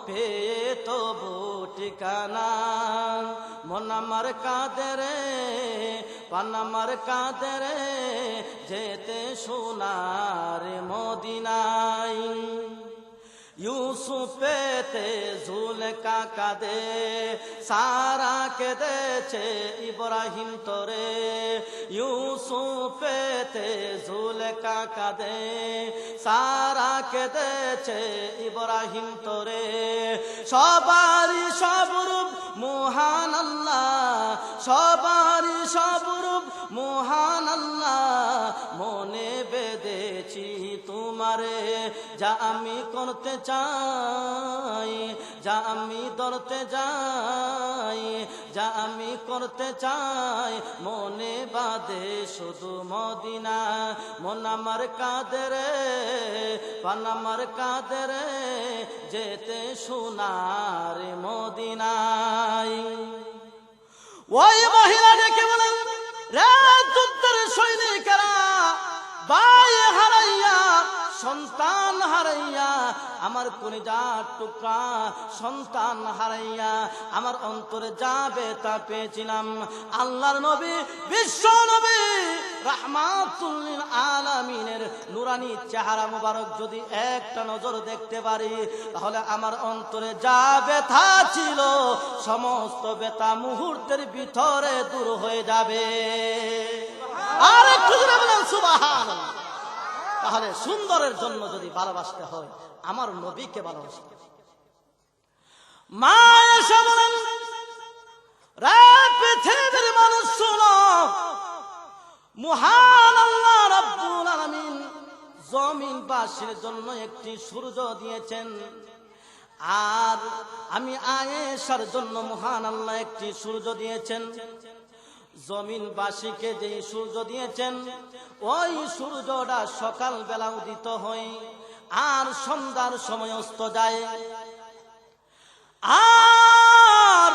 পেয়ে তবু ঠিকানা। মন আমার কাঁদে রে, প্রাণ আমার কাঁদে রে, যেতে সোনার মদিনায়। ইউসুফেতে জুলেখা কাঁদে, সারা কেঁদেছে ইব্রাহিম তোরে। ইউসুফেতে জুলেখা কাঁদে, সারা কেঁদেছে ইব্রাহিম তোরে। সবারই সবরূপ মহান আল্লাহ, সবারই সবরূপ মহান আল্লাহ, মনে বেঁধেছি তোমারে, যা আমি করতে চাই, যা আমি ধরতে যাই, যা আমি করতে চাই, মনে বাঁধে শুধু মদিনা। মন আমার কাঁদে রে, প্রাণ আমার কাঁদে রে, যেতে সোনার মদিনায়। ওই মহিলা ডেকে বলেন, রে যুদ্ধের সৈনিকেরা, ভাই হারাইয়া সন্তান হারাইয়া, আমার কলিজার টুকরা সন্তান হারাইয়া আমার অন্তরে যাবে তা পেয়েছিলাম। আল্লাহর নবী, বিশ্ব নবী রাহমাতুল লিল আলামিনের নুরানি চেহারা মুবারক যদি একটা নজর দেখতে পারি, তাহলে আমার অন্তরে যা ব্যথা ছিল সমস্ত ব্যথা মুহূর্তের ভিতরে দূর হয়ে যাবে। আর একটু জোরে বলেন সুবহানাল্লাহ। তাহলে সুন্দরের জন্য যদি ভালোবাসতে হয়, আমার নবীকে ভালোবাসতে হবে। মা এসে বলেন, রে পৃথিবীর মানুষ শোনো, মহান আল্লাহ রাব্বুল আলামিন জমিনবাসীর জন্য একটি সূর্য দিয়েছেন, আর আমি আয়েশার জন্য মহান আল্লাহ একটি সূর্য দিয়েছেন। জমিনবাসীকে যে সূর্য দিয়েছেন, ওই সূর্যটা সকাল বেলা উদিত হয় আর সন্ধ্যার সময় অস্ত যায়। আর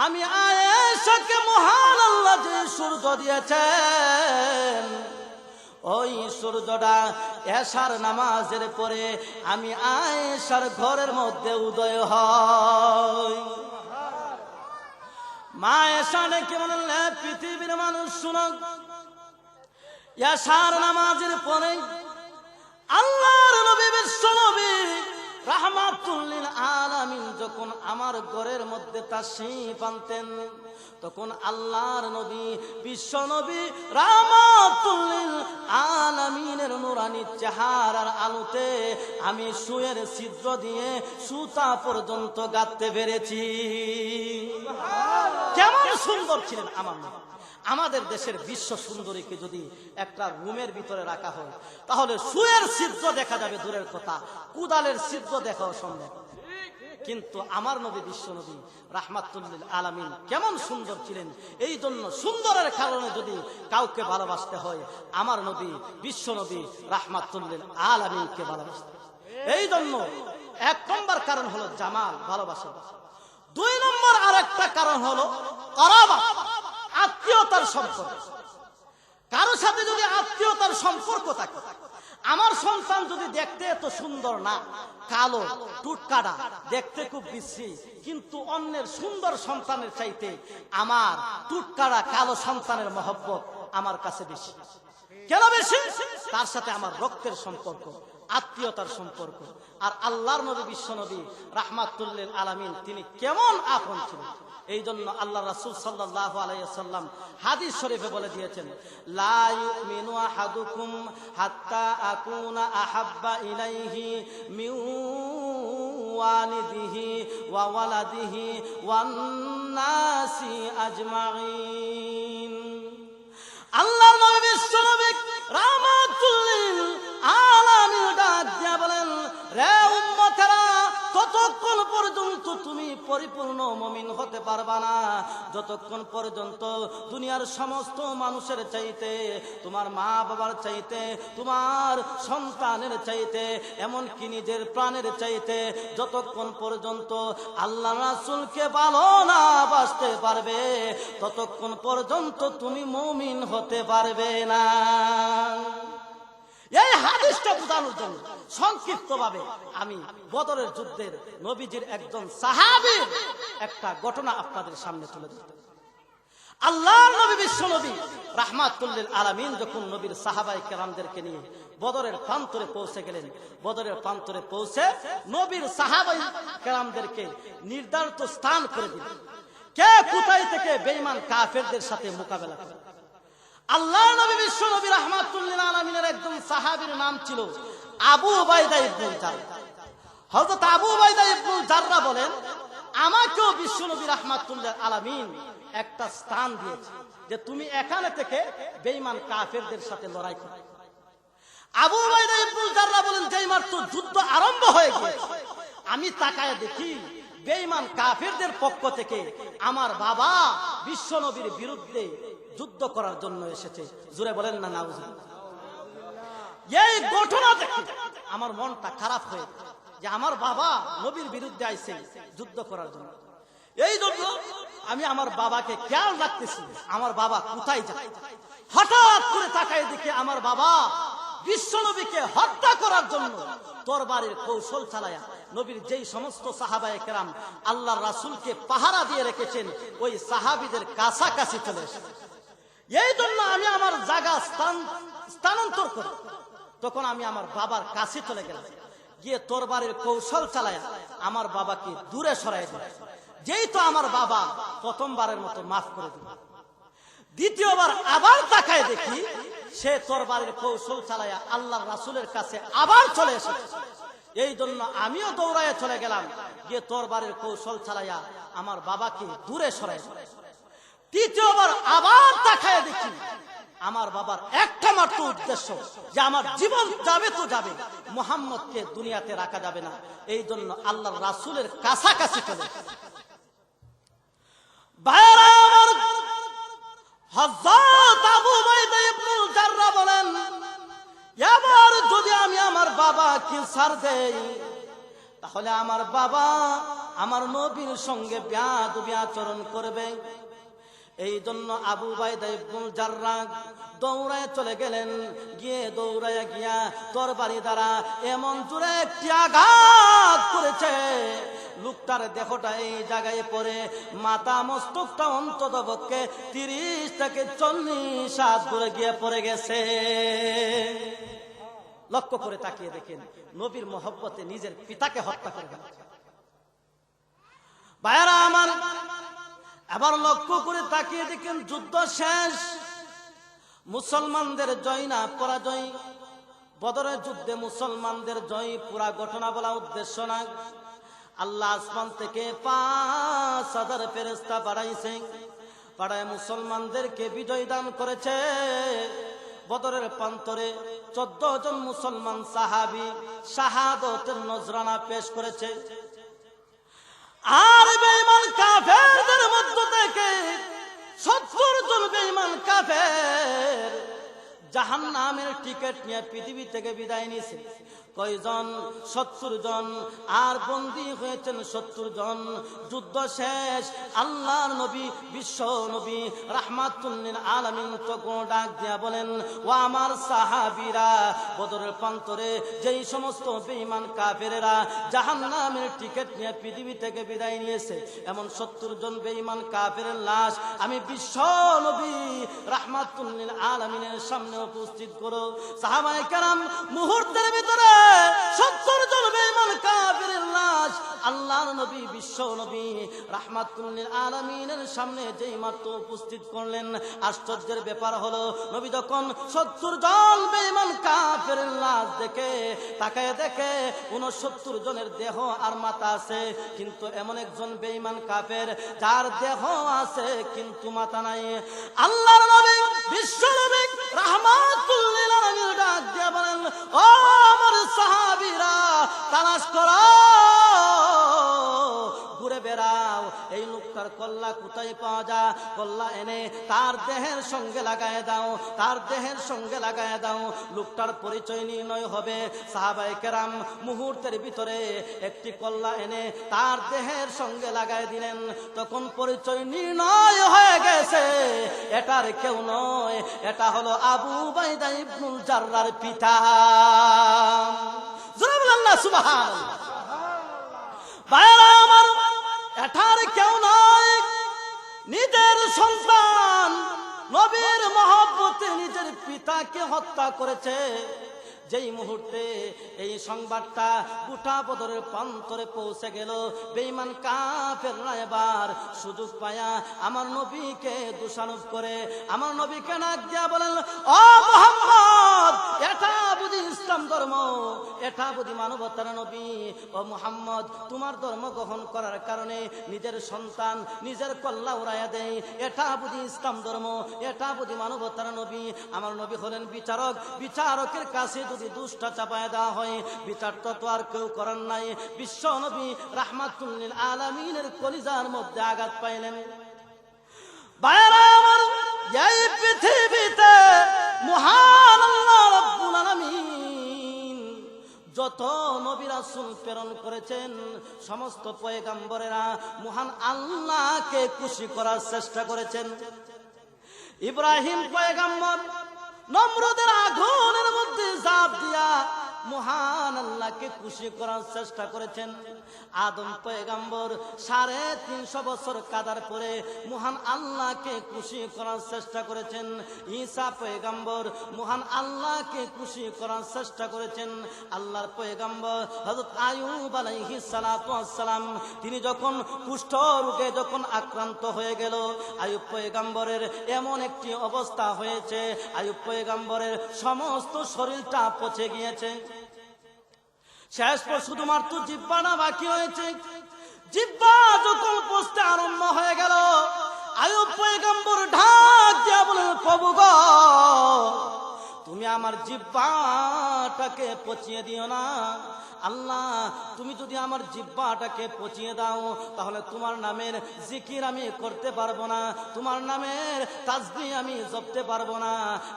আমি আয়েশাকে মহান আল্লাহ যে সূর্য দিয়েছেন, ওই সূর্যটা এশার নামাজের পরে আমি আয়েশার ঘরের মধ্যে উদয় হয়। মা এশা ডেকে বললেন, পৃথিবীর মানুষ শুনো, এশার নামাজের পরে আল্লাহর নবী বিশ্ব নবী রাহমাতুল লিল আলামিন যখন আমার ঘরের মধ্যে তাশরীফ আনতেন, তখন আল্লাহর নবী বিশ্ব নবী রাহমাতুল লিল আলামিনের নুরানি চেহারার আলোতে আমি সুয়ের ছিদ্র দিয়ে সুতা পর্যন্ত গাঁথতে পেরেছি। কেমন সুন্দর ছিলেন আমার নবী। আমাদের দেশের বিশ্ব সুন্দরীকে যদি একটা রুমের ভিতরে রাখা হয়, তাহলে সুয়ের ছিদ্র দেখা যাবে দূরের কথা, কুদালের ছিদ্র দেখাও সম্ভব। কিন্তু আমার নবী বিশ্ব নবী রাহমাতুল লিল আলামিন কেমন সুন্দর ছিলেন। এই জন্য সুন্দরের কারণে যদি কাউকে ভালোবাসতে হয়, আমার নবী বিশ্ব নবী রাহমাতুল লিল আলামিনকে ভালোবাসতে। এই জন্য এক নম্বর কারণ হলো জামাল, ভালোবাসা। দুই নম্বর আরেকটা কারণ হলো করাবা, আত্মীয়তার সম্পর্ক। কারোর সাথে যদি আত্মীয়তার সম্পর্ক থাকে, আমার সন্তান যদি দেখতে এত সুন্দর না, কালো টুটকাটা, দেখতে খুব বিশ্রী, কিন্তু অন্যের সুন্দর সন্তানের চাইতে আমার টুটকাটা কালো সন্তানের মহব্বত আমার কাছে বেশি। কেন বেশি? তার সাথে আমার রক্তের সম্পর্ক, আত্মীয়তার সম্পর্ক। আর আল্লাহর নবী বিশ্ব নবী রাহমাতুল লিল আলামিন তিনি কেমন আপন ছিলেন। এই জন্য আল্লাহ রাসূল সাল্লাল্লাহু আলাইহি ওয়াসাল্লাম হাদিস শরীফে বলে দিয়েছেন, লা ইউমিনু আহাদুকুম হাত্তা আকুনা আহাব্বা ইলাইহি মিন ওয়ালিদিহি ওয়া ওয়ালাদিহি ওয়ান নাসি আজমাইন। আল্লাহর নবী বিশ্ব নবী রাহমাতুল লিল আলামিন ডাক দিয়া বলেন, রে উম্মতেরা, ততক্ষণ পর্যন্ত তুমি পরিপূর্ণ মুমিন হতে পারবা না যতক্ষণ পর্যন্ত দুনিয়ার সমস্ত মানুষের চাইতে, তোমার মা বাবার চাইতে, তোমার সন্তানের চাইতে, এমনকি নিজের প্রাণের চাইতে যতক্ষণ পর্যন্ত আল্লাহ রাসূলকে ভালো না বাসতে পারবে, ততক্ষণ পর্যন্ত তুমি মুমিন হতে পারবে না। এই হাদিসটা বোঝানোর জন্য সংক্ষিপ্তভাবে আমি বদরের যুদ্ধের নবীজির একজন সাহাবীর একটা ঘটনা আপনাদের সামনে তুলে ধরতে। আল্লাহর নবী বিশ্ব নবী রাহমাতুল লিল আলামিন যখন নবীর সাহাবায়ে কেরামদেরকে নিয়ে বদরের প্রান্তরে পৌঁছে গেলেন, বদরের প্রান্তরে পৌঁছে নবীর সাহাবায়ে কেরামদেরকে নির্ধারিত স্থান করে দিলেন, কে কোথায় থেকে বেঈমান কাফেরদের সাথে মোকাবেলা করবে। আল্লাহর নবী বিশ্ব নবী রাহমাতুল লিল আলামিনের একজন সাহাবীর নাম ছিল আবু উবাইদা ইবনুল জাররাহ। হযরত আবু উবাইদা ইবনুল জাররাহ বলেন, আমাকেও বিশ্ব নবী রাহমাতুল লিল আলামিন একটা স্থান দিয়েছে যে তুমি এখানে থেকে বেঈমান কাফেরদের সাথে লড়াই করো। আবু উবাইদা ইবনুল জাররাহ বলেন, যেই মাত্র যুদ্ধ আরম্ভ হয়ে গিয়েছে, আমি তাকায় দেখি বেঈমান কাফেরদের পক্ষ থেকে আমার বাবা বিশ্বনবীর বিরুদ্ধে যুদ্ধ করার জন্য এসেছে। জোরে বলেন না নাউজুবিল্লাহ। এই ঘটনা দেখে আমার মনটা খারাপ হয়ে, যে আমার বাবা নবীর বিরুদ্ধে আইছে যুদ্ধ করার জন্য। এই জন্য আমি আমার বাবাকে খেয়াল রাখতেছি, আমার বাবা কোথায় যায়। হঠাৎ করে তাকায় দেখি আমার বাবা বিশ্বনবীকে হত্যা করার জন্য তরবারির কৌশল চালায়া নবীর যেই সমস্ত সাহাবায়ে কেরাম আল্লাহর রাসূলকে পাহারা দিয়ে রেখেছেন, ওই সাহাবীদের কাছাকাছি চলে এসেছে। এই জন্য আমি আমার জায়গা স্থানান্তর করি। তখন আমি আমার বাবার কাছে চলে গেলাম, গিয়ে তরবারির কৌশল চালায়া আমার বাবাকে দূরে সরাই দিল। যেই তো আমার বাবা প্রথমবারের মতো মাফ করে দিল, দ্বিতীয়বার আবার তাকায় দেখি সে তরবারির কৌশল চালায়া আল্লাহর রাসূলের কাছে আবার চলে এসেছে। এই জন্য আমিও দৌড়ায় চলে গেলাম, গিয়ে তরবারির কৌশল চালায়া আমার বাবাকে দূরে সরাই দিল। তৃতীয়বার আবার তাকায় দেখি আমার বাবার একটা মাত্র উদ্দেশ্য, যে আমার জীবন যাবে তো যাবে, মুহাম্মদকে দুনিয়াতে রাখা যাবে না। এই জন্য আল্লাহর রাসূলের কাছাকাছি চলে হযরত আবু উবাইদা ইবনুল জাররাহ বলেন, এবার যদি আমি আমার বাবাকে ছাড় দেই, তাহলে আমার বাবা আমার নবীর সঙ্গে বেয়াদবি আচরণ করবে। এই জন্য আবু উবাইদা ইবনুল জাররাহ দৌড়ায় চলে গেলেন, গিয়ে দৌড়ায় গিয়া তরবারি দ্বারা এমন জোরে একটি আঘাত করেছে, লোকটার দেহটা এই জায়গায় পড়ে মাথা মস্তকটা অন্তত পক্ষে 30 থেকে 40 হাত দূরে গিয়ে পড়ে গেছে। লক্ষ্য করে তাকিয়ে দেখেন, নবীর মহব্বতে নিজের পিতাকে হত্যা করে গেল। ভাইরা আমার, এবার লক্ষ্য করে তাকিয়ে দেখেন, যুদ্ধ শেষ, মুসলমানদের জয় না পরাজয়। বদরের যুদ্ধে মুসলমানদের জয়, পুরা ঘটনা বলা উদ্দেশ্য না। আল্লাহ আসমান থেকে 5000 ফেরেশতা পাঠাইছে, পাঠায় মুসলমানদেরকে বিজয় দান করেছে। বদরের প্রান্তরে 14 জন মুসলমান সাহাবী শাহাদাতের নজরানা পেশ করেছে। আর বেঈমান কাফেরদের মধ্য থেকে 70 জন বেঈমান কাফের জাহান্নামের টিকিট নিয়ে পৃথিবী থেকে বিদায় নিয়েছে। কয়জন? 70 জন। আর বন্দী হয়েছেন 70 জন। যুদ্ধ শেষ, আল্লাহর নবী বিশ্ব নবী রাহমাতুল লিল আলামিন তখন ডাক দিয়া বলেন, ও আমার সাহাবীরা, বদরের প্রান্তরে যেই সমস্ত বেঈমান কাফেরেরা জাহান্নামের টিকিট নিয়ে পৃথিবী থেকে বিদায় নিয়েছে, এমন 70 জন বেঈমান কাফেরের লাশ আমি বিশ্ব নবী রাহমাতুল লিল আলামিনের সামনে উপস্থিত করো। সাহাবায়ে কেরাম মুহূর্তের ভিতরে 70 জন বেঈমান কাফেরের লাশ আল্লাহর নবী বিশ্ব নবী রাহমাতুল লিল আলামিনের সামনে যেই মাত্র উপস্থিত করলেন, আশ্চর্যের ব্যাপার হলো, নবী যখন 70 জন বেঈমান কাফেরের লাশ দেখে তাকায় দেখে 69 জনের দেহ আর মাথা আছে, কিন্তু এমন একজন বেঈমান কাফের যার দেহ আছে কিন্তু মাথা নাই। আল্লাহর নবী বিশ্ব নবী রাহমাতুল লিল আলামিন ডাক দিয়ে বলেন, ও আমার সাহাবীরা, তালাশ করো, ঘুরে বেড়াও, এই লোকটার কল্লা কোথায় পাওয়া যায়, কল্লা এনে তার দেহের সঙ্গে লাগায় দাও, তার দেহের সঙ্গে লাগায় দাও, লোকটার পরিচয় নির্ণয় হবে। সাহাবায়ে কেরাম মুহূর্তের ভিতরে একটি কল্লা এনে তার দেহের সঙ্গে লাগায় দিলেন। তখন পরিচয় নির্ণয় হয়ে গেছে, এটার কেউ নয়, এটা হলো আবু উবাইদা ইবনুল জাররাহর পিতা। জোরে বলেন না সুবহানাল্লাহ। ভাইরা আমার, এটার কেউ নয়, নিজের সন্তান নবীর মহব্বতে নিজের পিতাকে হত্যা করেছে। যেই মুহূর্তে এই সংবাদটা গোটা বদরের প্রান্তরে পৌঁছে গেল, বেঈমান কাফেররা এবার সুযোগ পায়া আমার নবীকে দোষারোপ করে আমার নবীকে নাক দিয়া বলেন, ও মুহাম্মদ, এটা বুঝি ইসলাম ধর্ম, এটা বুঝি মানবতার নবী। ও মুহাম্মদ, তোমার ধর্ম গ্রহণ করার কারণে নিজের সন্তান নিজের কল্লা উড়াইয়া দেয়, এটা বুঝি ইসলাম ধর্ম, এটা বুঝি মানবতার নবী। আমার নবী হলেন বিচারক, বিচারকের কাছে যদি দুষ্টা চাপায় দেওয়া হয়, বিচার তো আর কেউ করার নাই। বিশ্ব নবী রাহমাতুল লিল আলামিনের কলিজার মধ্যে আঘাত পাইলেন। ভাইরা আমার, এই পৃথিবীতে মহান আল্লাহ রাব্বুল আলামিন যত নবী রাসূল প্রেরণ করেছেন, সমস্ত পয়গম্বরেরা মহান আল্লাহকে খুশি করার চেষ্টা করেছেন। ইব্রাহিম পয়গম্বর নমরুদের আগুনের মধ্যে ঝাঁপ দিয়া মহান আল্লাহকে খুশি করার চেষ্টা করেছেন। আদম পয়গম্বর 350 বছর কাদার পরে মহান আল্লাহকে খুশি করার চেষ্টা করেছেন। ঈসা পয়গম্বর মহান আল্লাহকে খুশি করার চেষ্টা করেছেন। আল্লাহর পয়গম্বর হযরত আইয়ুব আলাইহিস সালাতু ওয়াস সালাম, তিনি যখন কুষ্ঠ রোগে যখন আক্রান্ত হয়ে গেল, আইয়ুব পয়গম্বরের এমন একটি অবস্থা হয়েছে, আইয়ুব পয়গম্বরের সমস্ত শরীরটা পচে গিয়েছে। শেষ পর শুধুমাত্র জিহ্বাটা বাকি হয়েছে। জিহ্বা যখন পচতে আরম্ভ হয়ে গেল, আইয়ুব পয়গম্বর ঢাক দিয়া বলেন, প্রভু গো, তুমি আমার জিহ্বাটাকে পচিয়ে দিও না। আল্লাহ, তুমি যদি আমার জিহ্বাটাকে পচিয়ে দাও, তাহলে তোমার নামের জিকির আমি করতে পারবো না, তোমার নামের তাসবিহ আমি জপতে পারবো না।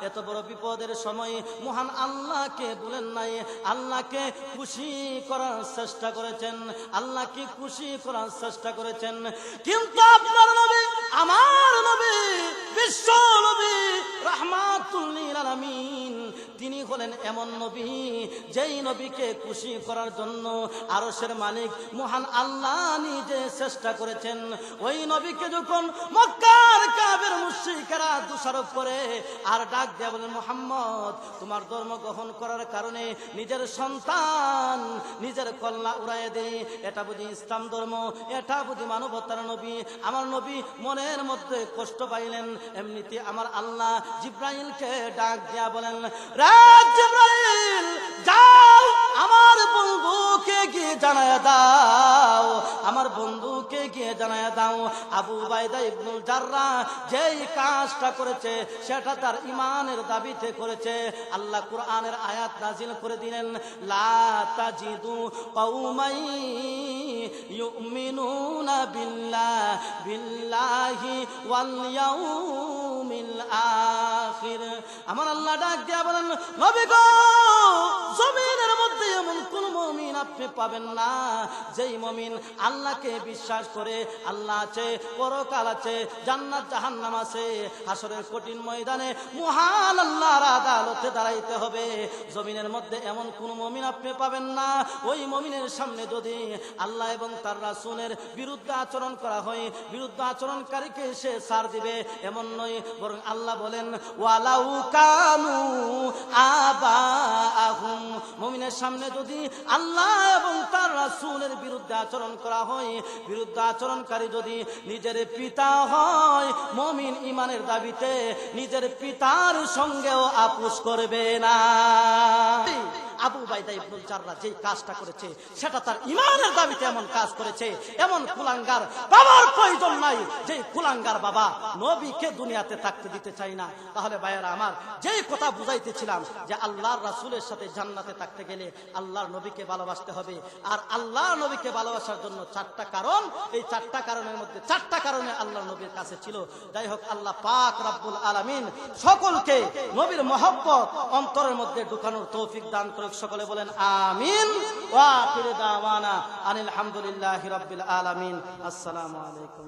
এত বড় বিপদের সময় মহান আল্লাহকে বলেন নাই, আল্লাহকে খুশি করার চেষ্টা করেছেন, আল্লাহকে খুশি করার চেষ্টা করেছেন। কিন্তু আপনার নবী, আমার নবী, বিশ্ব নবী রাহমাতুল লিল আলামিন, তিনি হলেন এমন নবী যেই নবীকে খুশি করার জন্য আরশের মালিক মহান আল্লাহ নিজে চেষ্টা করেছেন। ওই নবীকে যখন মক্কার কাফের মুশরিকরা দোষারোপ করে আর ডাক দেয়া বলেন, মুহাম্মদ, তোমার ধর্ম গ্রহণ করার কারণে নিজের সন্তান নিজের কল্লা উড়াইয়া দেয়, এটা বুঝি ইসলাম ধর্ম, এটা বুঝি মানবতার নবী। আমার নবী মনের মধ্যে কষ্ট পাইলেন। এমনিতে আমার আল্লাহ জিব্রাইলকে ডাক দেয়া বলেন, জিব্রাইল, যাও আমার বন্ধুকে গিয়ে জানায়া দাও, আমার বন্ধুকে গিয়ে জানায়া দাও, আবু উবাইদা ইবনুল জাররাহ যেই কাজটা করেছে সেটা তার ঈমানের দাবিতে করেছে। আল্লাহ কুরআনের আয়াত নাজিল করে দিলেন, লা তাজিদু কওমাই ইউমিনুনা বিল্লাহি ওয়াল ইয়াউমিল আখির। আমার আল্লাহ ডাক দিয়া বলেন, নবী গো, জমিনের মধ্যে এমন কোন মুমিন আপনি পাবেন না যেই মুমিন আল্লাহকে বিশ্বাস করে, আল্লাহ আছে, পরকাল আছে, জান্নাত জাহান্নাম আছে, হাসরের কঠিন ময়দানে মহান আল্লাহর আদালতে দাঁড়াইতে হবে। জমিনের মধ্যে এমন কোন মুমিন আপনি পাবেন না, ওই মুমিনের সামনে যদি আল্লাহ এবং তার রাসূলের বিরুদ্ধে আচরণ করা হয়, বিরুদ্ধে আচরণকারীকে সে ছাড় দিবে, এমন নয়। বরং আল্লাহ বলেন, ওয়ালাউ কানু আবাআহুম, মুমিনের সামনে যদি আল্লাহ এবং তার রাসূলের বিরুদ্ধে আচরণ করা হয়, বিরুদ্ধে আচরণকারী যদি নিজের পিতা হয়, মুমিন ঈমানের দাবিতে নিজের পিতার সঙ্গেও আপোষ করবে না। আবু উবাইদা ইবনুল জাররাহ যেই কাজটা করেছে সেটা তার ঈমানের দাবিতে এমন কাজ করেছে। এমন কুলাঙ্গার বাবার প্রয়োজন নাই, যেই কুলাঙ্গার বাবা নবীকে দুনিয়াতে থাকতে দিতে চাই না। তাহলে ভাইয়েরা আমার, যেই কথা বুঝাইতেছিলাম যে আল্লাহর রাসূলের সাথে জান্নাতে থাকতে গেলে আল্লাহর নবীকে ভালোবাসতে হবে। আর আল্লাহর নবীকে ভালোবাসার জন্য 4টা কারণ, এই 4টা কারণের মধ্যে 4টা কারণে আল্লাহর নবীর কাছে ছিল। যাই হোক, আল্লাহ পাক রব্বুল আলামিন সকলকে নবীর মহব্বত অন্তরের মধ্যে ঢুকানোর তৌফিক দান করে। সকলে বলেন আমিন। ওয়া আখিরু দাওয়ানা আনিল হামদুলিল্লাহি রাব্বিল আলামিন। আসসালামু আলাইকুম।